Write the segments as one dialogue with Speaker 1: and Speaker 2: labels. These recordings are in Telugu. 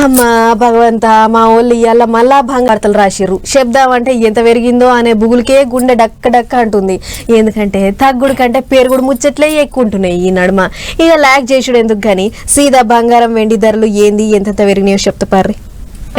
Speaker 1: అమ్మా భగవంత మా వాళ్ళు ఇవాళ మళ్ళా బంగారతలు రాసిర్రు. శబ్దం అంటే ఎంత పెరిగిందో అనే బుగులకే గుండె డక్క డక్క అంటుంది. ఎందుకంటే తగ్గుడు కంటే పెరుగుడు ముచ్చట్లే ఎక్కువ ఉంటున్నాయి ఈ నడుమ. ఇక లాగ్ చేసుడు ఎందుకు కానీ సీదా బంగారం వెండి ధరలు ఏంది ఎంత పెరిగినాయో చెప్తా పార్రి.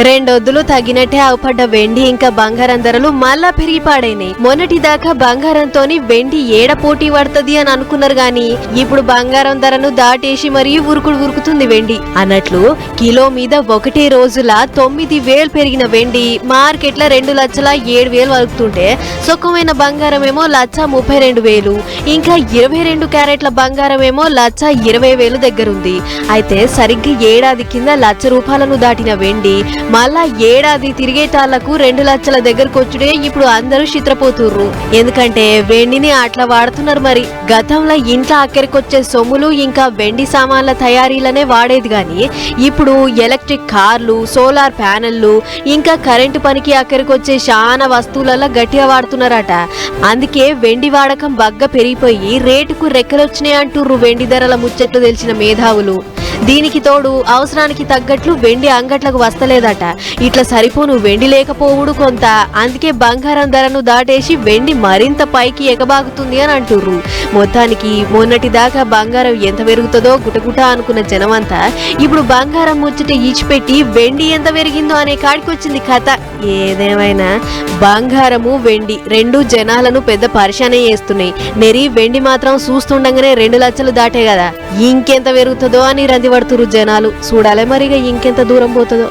Speaker 1: రెండొద్దులు తగ్గినట్టే అవపడ్డ వెండి ఇంకా బంగారం ధరలు మళ్ళా పెరిగి పాడైనాయి. మొన్నటి దాకా బంగారంతోని వెండి ఏడ పోటీ పడుతుంది అని అనుకున్నారు గాని ఇప్పుడు బంగారం ధరను దాటేసి మరీ ఉరుకుతుంది వెండి. అన్నట్లు కిలో మీద ఒకటే రోజుల 9,000 పెరిగిన వెండి మార్కెట్ల 2,07,000 వలుకుతుంటే సొక్కమైన బంగారం ఏమో 1,32,000, ఇంకా 22 క్యారెట్ల బంగారం ఏమో 1,20,000 దగ్గరుంది. అయితే సరిగ్గా ఏడాది కింద ₹1,00,000 దాటిన వెండి మళ్ళా ఏడాది తిరిగేటాళ్లకు 2 లక్షల దగ్గరకు వచ్చుడే ఇప్పుడు అందరూ చిత్రపోతుర్రు. ఎందుకంటే వెండిని అట్లా వాడుతున్నారు. మరి గతంలో ఇంట్లో అక్కడికొచ్చే సొమ్ములు ఇంకా వెండి సామాన్ల తయారీలనే వాడేది గాని ఇప్పుడు ఎలక్ట్రిక్ కార్లు, సోలార్ ప్యానెళ్లు ఇంకా కరెంటు పనికి అక్కడికొచ్చే చాలా వస్తువులలో గట్టిగా వాడుతున్నారట. అందుకే వెండి వాడకం బగ్గా పెరిగిపోయి రేటుకు రెక్కలొచ్చినాయి అంటుర్రు వెండి ధరల ముచ్చట్లు తెలిసిన మేధావులు. దీనికి తోడు అవసరానికి తగ్గట్లు వెండి అంగట్లకు వస్తలేదట. ఇట్లా సరిపోను వెండి లేకపోవుడు కొంత. అందుకే బంగారం ధరను దాటేసి వెండి మరింత పైకి ఎగబాగుతుంది అని అంటుర్రు. మొత్తానికి మొన్నటి దాకా బంగారం ఎంత పెరుగుతుందో గుటగుట అనుకున్న జనమంతా ఇప్పుడు బంగారం ముచ్చట ఈచిపెట్టి వెండి ఎంత పెరిగిందో అనే కాడికి వచ్చింది కథ. ఏదేమైనా బంగారము వెండి రెండు జనాలను పెద్ద పరిశానే చేస్తున్నాయి. నెరి వెండి మాత్రం చూస్తుండగానే 2 లక్షలు దాటే కదా, ఇంకెంత పెరుగుతుందో అని రంది పడుతురు జనాలు. చూడాలి మరిగా ఇంకెంత దూరం పోతుందో.